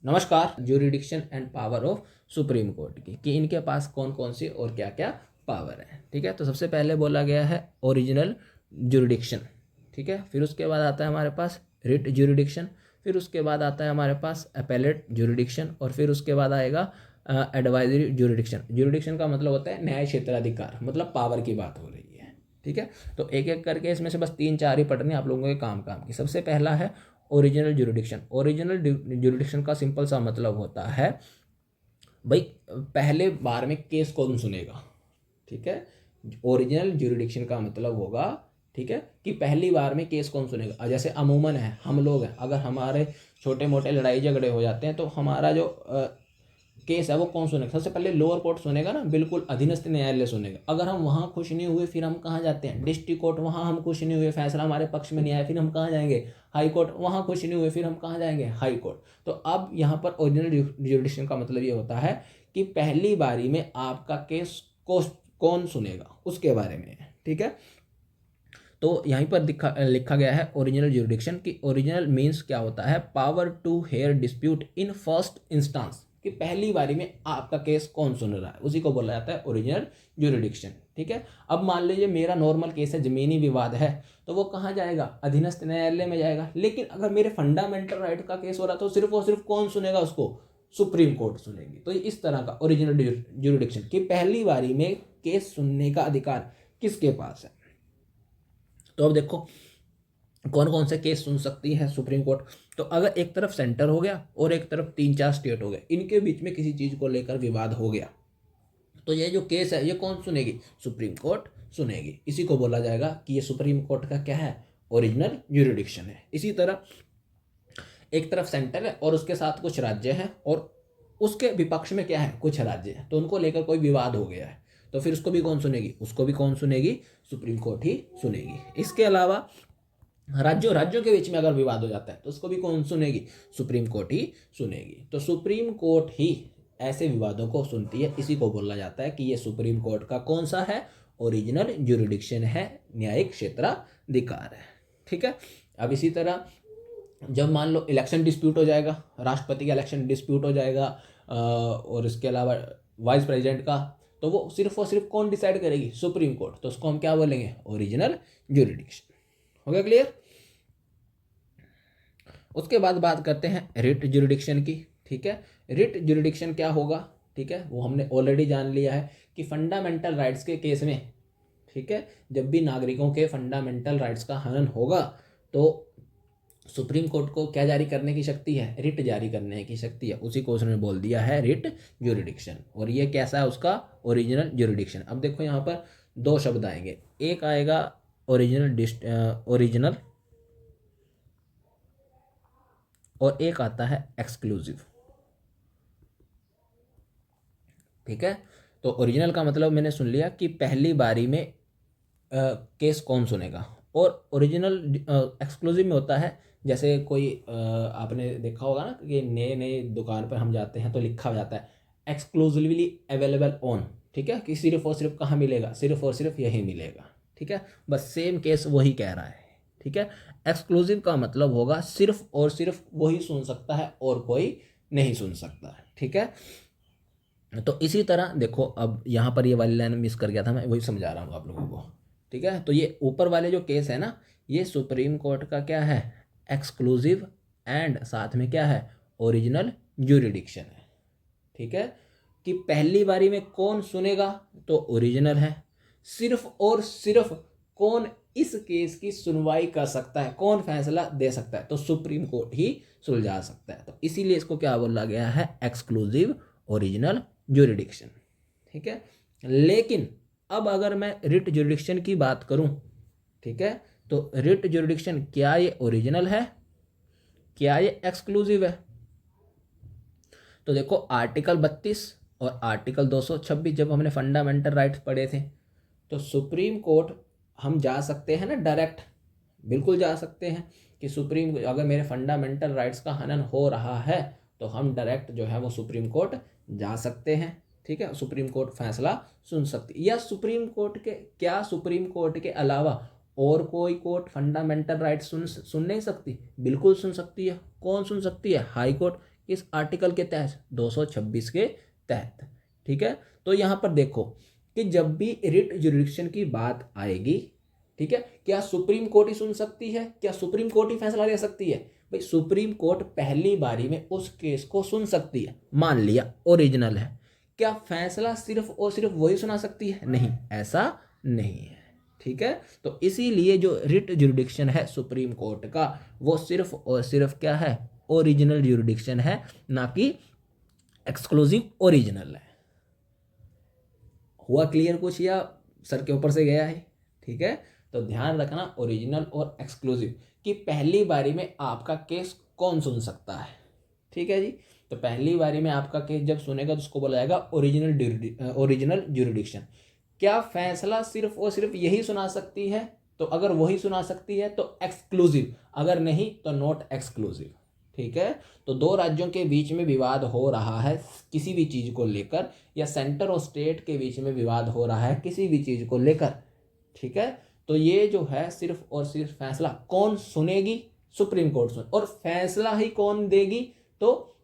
नमस्कार। Jurisdiction and power of supreme court की कि इनके पास कौन कौन सी और क्या क्या पावर है। ठीक है, तो सबसे पहले बोला गया है ओरिजिनल ज्यूरिडिक्शन। ठीक है, फिर उसके बाद आता है हमारे पास रिट ज्यूरिडिक्शन, फिर उसके बाद आता है हमारे पास अपेलेट ज्यूरिडिक्शन, और फिर उसके बाद आएगा एडवाइजरी ज्यूरिडिक्शन। ज्यूरिडिक्शन का मतलब होता है न्याय क्षेत्राधिकार, मतलब पावर की बात हो रही है। ठीक है, तो एक एक करके इसमें से बस 3-4 ही पढ़ने आप लोगों के काम काम की। सबसे पहला है ओरिजिनल ज्यूरिडिक्शन। ओरिजिनल ज्यूरिडिक्शन का सिंपल सा मतलब होता है भाई पहले बार में केस कौन सुनेगा। ठीक है, ओरिजिनल ज्यूरिडिक्शन का मतलब होगा, ठीक है, कि पहली बार में केस कौन सुनेगा। जैसे अमूमन है, हम लोग हैं, अगर हमारे छोटे मोटे लड़ाई झगड़े हो जाते हैं तो हमारा जो केस है वो कौन सुनेगा। सबसे पहले लोअर कोर्ट सुनेगा ना, बिल्कुल अधीनस्थ न्यायालय सुनेगा। अगर हम वहाँ खुश नहीं हुए फिर हम कहाँ जाते हैं, डिस्ट्रिक्ट कोर्ट। वहाँ हम खुश नहीं हुए, फैसला हमारे पक्ष में नहीं आया, फिर हम कहाँ जाएंगे, हाई कोर्ट। वहाँ खुश नहीं हुए फिर हम कहाँ जाएंगे, हाई कोर्ट। तो अब यहाँ पर ओरिजिनल ज्यूरिडिक्शन का मतलब ये होता है कि पहली बारी में आपका केस को कौन सुनेगा उसके बारे में। ठीक है, तो यहीं पर लिखा गया है ओरिजिनल ज्यूरिडिक्शन की ओरिजिनल मीन्स क्या होता है, power to hear dispute in first instance, कि पहली बारी में आपका केस कौन सुन रहा है, उसी को बोला जाता है ओरिजिनल ज्यूरिडिक्शन। ठीक है, अब मान लीजिए मेरा नॉर्मल केस है, जमीनी विवाद है, तो वो कहाँ जाएगा, अधीनस्थ न्यायालय में जाएगा। लेकिन अगर मेरे फंडामेंटल राइट का केस हो रहा तो सिर्फ और सिर्फ कौन सुनेगा उसको, सुप्रीम कोर्ट सुनेगी। तो इस तरह का ओरिजिनल ज्यूरिडिक्शन कि पहली बारी में केस सुनने का अधिकार किसके पास है। तो अब देखो कौन कौन से केस सुन सकती है सुप्रीम कोर्ट। तो अगर एक तरफ सेंटर हो गया और एक तरफ 3-4 स्टेट हो गए, इनके बीच में किसी चीज को लेकर विवाद हो गया, तो ये जो केस है ये कौन सुनेगी, सुप्रीम कोर्ट सुनेगी। इसी को बोला जाएगा कि ये सुप्रीम कोर्ट का क्या है, ओरिजिनल ज्यूरिडिक्शन है। इसी तरह एक तरफ सेंटर है और उसके साथ कुछ राज्य है, और उसके विपक्ष में क्या है, कुछ राज्य है, तो उनको लेकर कोई विवाद हो गया है, तो फिर उसको भी कौन सुनेगी, उसको भी कौन सुनेगी, सुप्रीम कोर्ट ही सुनेगी। इसके अलावा राज्यों राज्यों के बीच में अगर विवाद हो जाता है तो उसको भी कौन सुनेगी, सुप्रीम कोर्ट ही सुनेगी। तो सुप्रीम कोर्ट ही ऐसे विवादों को सुनती है। इसी को बोला जाता है कि ये सुप्रीम कोर्ट का कौन सा है, ओरिजिनल ज्यूरिडिक्शन है, न्यायिक क्षेत्राधिकार है। ठीक है, अब इसी तरह जब मान लो इलेक्शन डिस्प्यूट हो जाएगा, राष्ट्रपति का इलेक्शन डिस्प्यूट हो जाएगा, और इसके अलावा वाइस प्रेसिडेंट का, तो वो सिर्फ और सिर्फ कौन डिसाइड करेगी, सुप्रीम कोर्ट। तो उसको हम क्या बोलेंगे, ओरिजिनल ज्यूरिडिक्शन। हो गया क्लियर। उसके बाद बात करते हैं रिट ज्यूरिडिक्शन की। ठीक है, रिट ज्यूरिडिक्शन क्या होगा, ठीक है, वो हमने ऑलरेडी जान लिया है कि फंडामेंटल राइट्स के केस में, ठीक है, जब भी नागरिकों के फंडामेंटल राइट्स का हनन होगा तो सुप्रीम कोर्ट को क्या जारी करने की शक्ति है, रिट जारी करने की शक्ति है। उसी को उसने बोल दिया है रिट ज्यूरिडिक्शन। और ये कैसा है उसका, ओरिजिनल ज्यूरिडिक्शन। अब देखो यहाँ पर दो शब्द आएंगे, एक आएगा ओरिजिनल और एक आता है एक्सक्लूसिव। ठीक है, तो ओरिजिनल का मतलब मैंने सुन लिया कि पहली बारी में केस कौन सुनेगा, और ओरिजिनल एक्सक्लूसिव में होता है जैसे कोई आपने देखा होगा ना कि नए नए दुकान पर हम जाते हैं तो लिखा हो जाता है एक्सक्लूसिवली अवेलेबल ऑन। ठीक है, कि सिर्फ और सिर्फ कहाँ मिलेगा, सिर्फ और सिर्फ यही मिलेगा। ठीक है, बस सेम केस वही कह रहा है। ठीक है, एक्सक्लूसिव का मतलब होगा सिर्फ और सिर्फ वही सुन सकता है और कोई नहीं सुन सकता है। ठीक है, तो इसी तरह देखो अब यहाँ पर ये वाली लाइन मिस कर गया था, मैं वही समझा रहा हूँ आप लोगों को। ठीक है, तो ये ऊपर वाले जो केस है ना, ये सुप्रीम कोर्ट का क्या है, एक्सक्लूसिव एंड साथ में क्या है, ओरिजिनल ज्यूरिडिक्शन है। ठीक है, कि पहली बारी में कौन सुनेगा, तो ओरिजिनल है। सिर्फ और सिर्फ कौन इस केस की सुनवाई कर सकता है, कौन फैसला दे सकता है, तो सुप्रीम कोर्ट ही सुलझा सकता है। तो इसीलिए इसको क्या बोला गया है, एक्सक्लूसिव ओरिजिनल ज्यूरिडिक्शन। ठीक है, लेकिन अब अगर मैं रिट ज्यूरिडिक्शन की बात करूं, ठीक है, तो रिट ज्यूरिडिक्शन क्या ये ओरिजिनल है, क्या ये एक्सक्लूसिव है। तो देखो आर्टिकल 32 और आर्टिकल 226 जब हमने फंडामेंटल राइट्स पढ़े थे, तो सुप्रीम कोर्ट हम जा सकते हैं ना डायरेक्ट, बिल्कुल जा सकते हैं कि सुप्रीम, अगर मेरे फंडामेंटल राइट्स का हनन हो रहा है तो हम डायरेक्ट जो है वो सुप्रीम कोर्ट जा सकते हैं। ठीक है, सुप्रीम कोर्ट फैसला सुन सकती है, या सुप्रीम कोर्ट के क्या, सुप्रीम कोर्ट के अलावा और कोई कोर्ट फंडामेंटल राइट्स सुन सुन नहीं सकती, बिल्कुल सुन सकती है। कौन सुन सकती है, हाई कोर्ट। इस आर्टिकल के तहत, 226 के तहत। ठीक है, तो यहाँ पर देखो कि जब भी रिट जुरिडिक्शन की बात आएगी, ठीक है, क्या सुप्रीम कोर्ट ही सुन सकती है, क्या सुप्रीम कोर्ट ही फैसला ले सकती है? भाई सुप्रीम कोर्ट पहली बारी में उस केस को सुन सकती है, मान लिया ओरिजिनल है, क्या फैसला सिर्फ और सिर्फ वही सुना सकती है? नहीं, ऐसा नहीं है। ठीक है, तो इसीलिए जो रिट जुरिडिक्शन है सुप्रीम कोर्ट का, वो सिर्फ और सिर्फ क्या है? ओरिजिनल जुरिडिक्शन है, ना कि एक्सक्लूसिव ओरिजिनल है। हुआ क्लियर कुछ या सर के ऊपर से गया है? ठीक है, तो ध्यान रखना ओरिजिनल और एक्सक्लूसिव कि पहली बारी में आपका केस कौन सुन सकता है। ठीक है जी, तो पहली बारी में आपका केस जब सुनेगा तो उसको बोला जाएगा ओरिजिनल ज्यूरिडिक्शन। क्या फैसला सिर्फ और सिर्फ यही सुना सकती है? तो अगर वही सुना सकती है तो एक्सक्लूसिव, अगर नहीं तो नॉट एक्सक्लूसिव। ठीक है, तो दो राज्यों के बीच में विवाद हो रहा है किसी भी चीज़ को लेकर, या सेंटर और स्टेट के बीच में विवाद हो रहा है किसी भी चीज़ को लेकर, ठीक है, तो ये जो है सिर्फ और सिर्फ फैसला कौन सुनेगी? सुप्रीम कोर्ट सुन, और फैसला ही कौन देगी? तो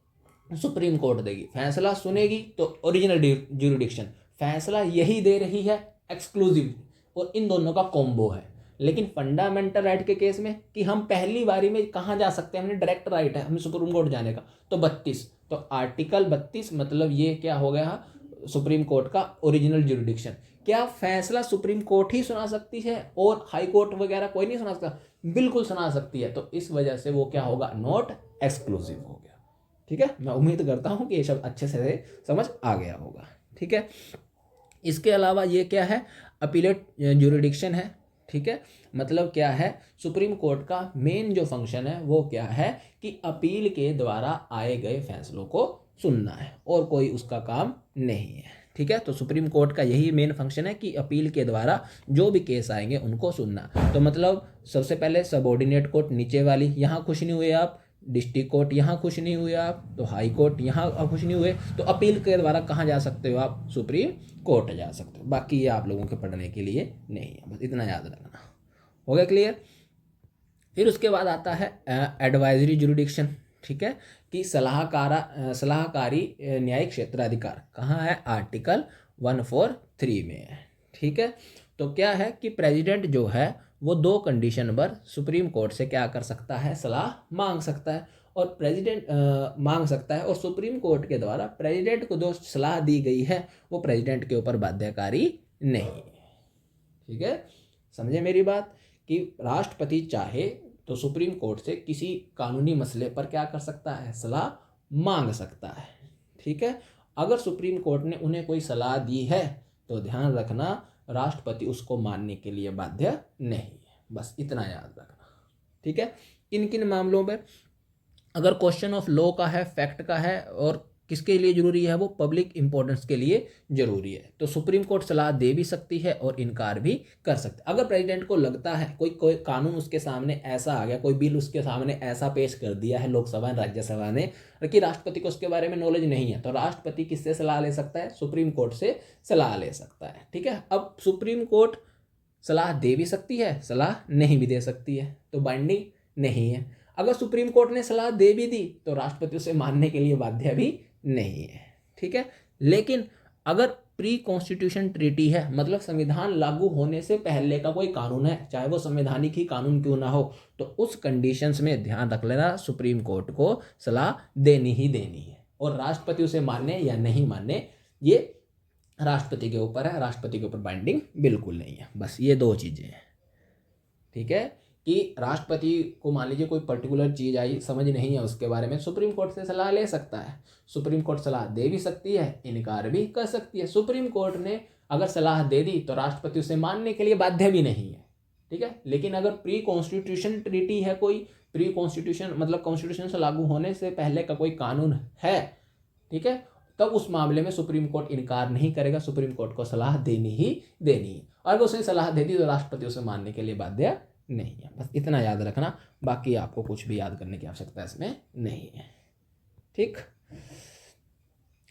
सुप्रीम कोर्ट देगी। फैसला सुनेगी तो ओरिजिनल ज्यूरिडिक्शन, फैसला यही दे रही है एक्सक्लूसिव, और इन दोनों का कॉम्बो है। लेकिन फंडामेंटल राइट के केस में कि हम पहली बारी में कहाँ जा सकते हैं, हमने डायरेक्ट राइट है हमें सुप्रीम कोर्ट जाने का, तो 32, तो आर्टिकल 32 मतलब ये क्या हो गया? सुप्रीम कोर्ट का ओरिजिनल ज्यूरिडिक्शन। क्या फैसला सुप्रीम कोर्ट ही सुना सकती है और हाई कोर्ट वगैरह कोई नहीं सुना सकता? बिल्कुल सुना सकती है, तो इस वजह से वो क्या होगा? नॉट एक्सक्लूसिव हो गया। ठीक है, मैं उम्मीद करता हूँ कि ये सब अच्छे से समझ आ गया होगा। ठीक है, इसके अलावा ये क्या है? अपीलेट ज्यूरिडिक्शन है। ठीक है, मतलब क्या है? सुप्रीम कोर्ट का मेन जो फंक्शन है वो क्या है कि अपील के द्वारा आए गए फैसलों को सुनना है, और कोई उसका काम नहीं है। ठीक है, तो सुप्रीम कोर्ट का यही मेन फंक्शन है कि अपील के द्वारा जो भी केस आएंगे उनको सुनना। तो मतलब सबसे पहले सबऑर्डिनेट कोर्ट नीचे वाली, यहाँ खुश नहीं हुए आप, डिस्ट्रिक्ट कोर्ट यहाँ खुश नहीं हुए आप, तो हाई कोर्ट यहाँ खुश नहीं हुए, तो अपील के द्वारा कहाँ जा सकते हो आप? सुप्रीम कोर्ट जा सकते हो। बाकी ये आप लोगों के पढ़ने के लिए नहीं है, बस इतना याद रखना। हो गया क्लियर? फिर उसके बाद आता है एडवाइजरी ज्यूरिडिक्शन। ठीक है, कि सलाहकारी न्यायिक क्षेत्राधिकार कहाँ है? आर्टिकल 143 में है। ठीक है, तो क्या है कि प्रेसिडेंट जो है वो 2 कंडीशन पर सुप्रीम कोर्ट से क्या कर सकता है? सलाह मांग सकता है, और प्रेसिडेंट मांग सकता है, और सुप्रीम कोर्ट के द्वारा प्रेसिडेंट को जो सलाह दी गई है वो प्रेसिडेंट के ऊपर बाध्यकारी नहीं है। ठीक है, समझे मेरी बात? कि राष्ट्रपति चाहे तो सुप्रीम कोर्ट से किसी कानूनी मसले पर क्या कर सकता है? सलाह मांग सकता है। ठीक है, अगर सुप्रीम कोर्ट ने उन्हें कोई सलाह दी है तो ध्यान रखना राष्ट्रपति उसको मानने के लिए बाध्य नहीं है, बस इतना याद रखना। ठीक है, किन किन मामलों में? अगर क्वेश्चन ऑफ लॉ का है, फैक्ट का है, और किसके लिए जरूरी है? वो पब्लिक इंपॉर्टेंस के लिए जरूरी है, तो सुप्रीम कोर्ट सलाह दे भी सकती है और इनकार भी कर सकती है। अगर प्रेसिडेंट को लगता है कोई कानून उसके सामने ऐसा आ गया, कोई बिल उसके सामने ऐसा पेश कर दिया है लोकसभा राज्यसभा ने कि राष्ट्रपति को उसके बारे में नॉलेज नहीं है, तो राष्ट्रपति किससे सलाह ले सकता है? सुप्रीम कोर्ट से सलाह ले सकता है। ठीक है, अब सुप्रीम कोर्ट सलाह दे भी सकती है, सलाह नहीं भी दे सकती है, तो बाइंडिंग नहीं है। अगर सुप्रीम कोर्ट ने सलाह दे भी दी तो राष्ट्रपति उसे मानने के लिए बाध्य भी नहीं है। ठीक है, लेकिन अगर प्री कॉन्स्टिट्यूशन ट्रीटी है, मतलब संविधान लागू होने से पहले का कोई कानून है, चाहे वो संवैधानिक ही कानून क्यों ना हो, तो उस कंडीशंस में ध्यान रख लेना सुप्रीम कोर्ट को सलाह देनी ही देनी है, और राष्ट्रपति उसे माने या नहीं माने ये राष्ट्रपति के ऊपर है, राष्ट्रपति के ऊपर बाइंडिंग बिल्कुल नहीं है। बस ये 2 चीज़ें हैं। ठीक है, कि राष्ट्रपति को मान लीजिए कोई पर्टिकुलर चीज़ आई, समझ नहीं है उसके बारे में, सुप्रीम कोर्ट से सलाह ले सकता है। सुप्रीम कोर्ट सलाह दे भी सकती है, इनकार भी कर सकती है। सुप्रीम कोर्ट ने अगर सलाह दे दी तो राष्ट्रपति उसे मानने के लिए बाध्य भी नहीं है। ठीक है, लेकिन अगर प्री कॉन्स्टिट्यूशन ट्रीटी है, कोई प्री कॉन्स्टिट्यूशन मतलब कॉन्स्टिट्यूशन से लागू होने से पहले का कोई कानून है, ठीक है, तब उस मामले में सुप्रीम कोर्ट इनकार नहीं करेगा, सुप्रीम कोर्ट को सलाह देनी ही देनी है। और अगर उसने सलाह दे दी तो राष्ट्रपति उसे मानने के लिए बाध्य नहीं है। बस इतना याद रखना, बाकी आपको कुछ भी याद करने की आवश्यकता इसमें नहीं है। ठीक,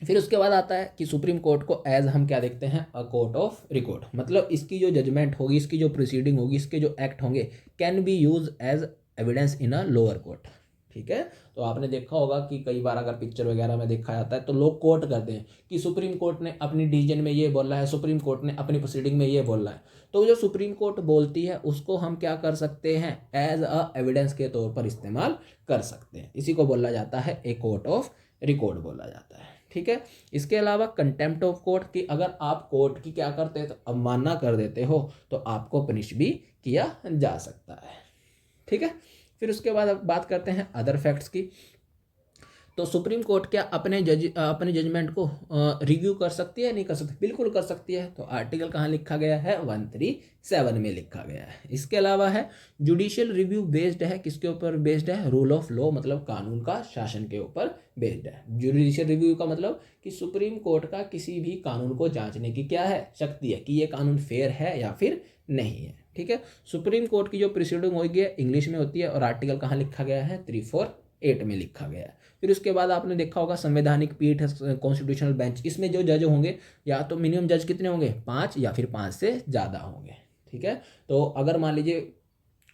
फिर उसके बाद आता है कि सुप्रीम कोर्ट को एज हम क्या देखते हैं? अ कोर्ट ऑफ रिकॉर्ड, मतलब इसकी जो जजमेंट होगी, इसकी जो प्रोसीडिंग होगी, इसके जो एक्ट होंगे, can be use as evidence in a lower court. ठीक है। तो आपने देखा होगा कि कई बार अगर पिक्चर वगैरह में देखा जाता है तो लोग कोट करते हैं कि सुप्रीम कोर्ट ने अपनी डिसीजन में ये बोला है, सुप्रीम कोर्ट ने अपनी प्रोसीडिंग में ये बोला है। तो जो सुप्रीम कोर्ट बोलती है उसको हम क्या कर सकते हैं, एज अ एविडेंस के तौर पर इस्तेमाल कर सकते हैं। इसी को बोला जाता है ए कोर्ट ऑफ रिकॉर्ड बोला जाता है, ठीक है। इसके अलावा कंटेम्प्ट ऑफ कोर्ट की, अगर आप कोर्ट की क्या करते हैं तो अवमानना कर देते हो तो आपको पनिश भी किया जा सकता है, ठीक है। फिर उसके बाद अब बात करते हैं अदर फैक्ट्स की। तो सुप्रीम कोर्ट क्या अपने जजमेंट को रिव्यू कर सकती है, नहीं कर सकती? बिल्कुल कर सकती है। तो आर्टिकल कहाँ लिखा गया है, 137 में लिखा गया है। इसके अलावा है जुडिशियल रिव्यू बेस्ड है, किसके ऊपर बेस्ड है, रूल ऑफ लॉ, मतलब कानून का शासन के ऊपर बेस्ड है। जुडिशियल रिव्यू का मतलब कि सुप्रीम कोर्ट का किसी भी कानून को जांचने की क्या है, शक्ति है कि ये कानून फेयर है या फिर नहीं है, ठीक है। सुप्रीम कोर्ट की जो प्रोसीडिंग होगी है इंग्लिश में होती है और आर्टिकल कहाँ लिखा गया है, 348 में लिखा गया है। फिर उसके बाद आपने देखा होगा संवैधानिक पीठ, कॉन्स्टिट्यूशनल बेंच, इसमें जो जज होंगे या तो मिनिमम जज कितने होंगे, 5 या फिर 5 से ज़्यादा होंगे, ठीक है। तो अगर मान लीजिए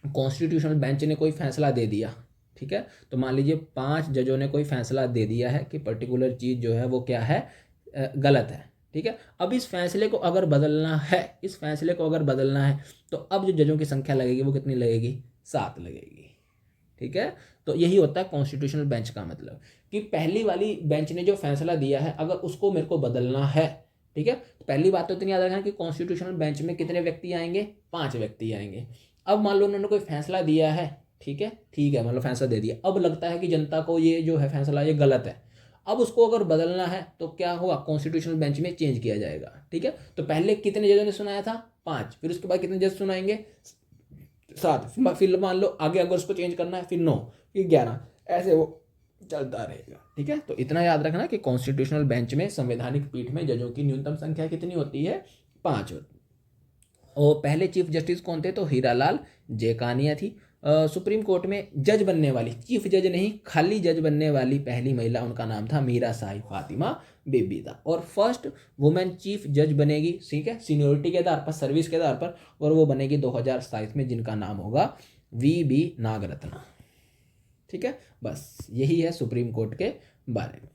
कॉन्स्टिट्यूशनल बेंच ने कोई फैसला दे दिया, ठीक है, तो मान लीजिए 5 जजों ने कोई फैसला दे दिया है कि पर्टिकुलर चीज़ जो है वो क्या है, गलत है, ठीक है। अब इस फैसले को अगर बदलना है, इस फैसले को अगर बदलना है तो अब जो जजों की संख्या लगेगी वो कितनी लगेगी, 7 लगेगी, ठीक है। तो यही होता है कॉन्स्टिट्यूशनल बेंच का मतलब कि पहली वाली बेंच ने जो फैसला दिया है अगर उसको मेरे को बदलना है, ठीक है। तो पहली बात तो इतनी याद रखना कि कॉन्स्टिट्यूशनल बेंच में कितने व्यक्ति आएंगे, 5 व्यक्ति आएंगे। अब मान लो उन्होंने कोई फैसला दिया है, ठीक है, मतलब फैसला दे दिया, अब लगता है कि जनता को ये जो है फैसला ये गलत है, अब उसको अगर बदलना है तो क्या होगा, कॉन्स्टिट्यूशनल बेंच में चेंज किया जाएगा, ठीक है। तो पहले कितने जजों ने सुनाया था, 5, फिर उसके बाद कितने जज सुनाएंगे, 7, फिर मान लो आगे अगर उसको चेंज करना है फिर 9, फिर 11, ऐसे वो चलता रहेगा, ठीक है। तो इतना याद रखना कि कॉन्स्टिट्यूशनल बेंच में, संवैधानिक पीठ में जजों की न्यूनतम संख्या कितनी होती है, 5 होती है। और पहले चीफ जस्टिस कौन थे, तो हीरालाल जेकानिया थी। सुप्रीम कोर्ट में जज बनने वाली, चीफ जज नहीं खाली जज बनने वाली पहली महिला, उनका नाम था मीरा साहिब फातिमा बीबी था। और फर्स्ट वुमेन चीफ जज बनेगी, ठीक है, सीनियोरिटी के आधार पर, सर्विस के आधार पर, और वो बनेगी 2027 में, जिनका नाम होगा वी नागरत्ना, ठीक है। बस यही है सुप्रीम कोर्ट के बारे में।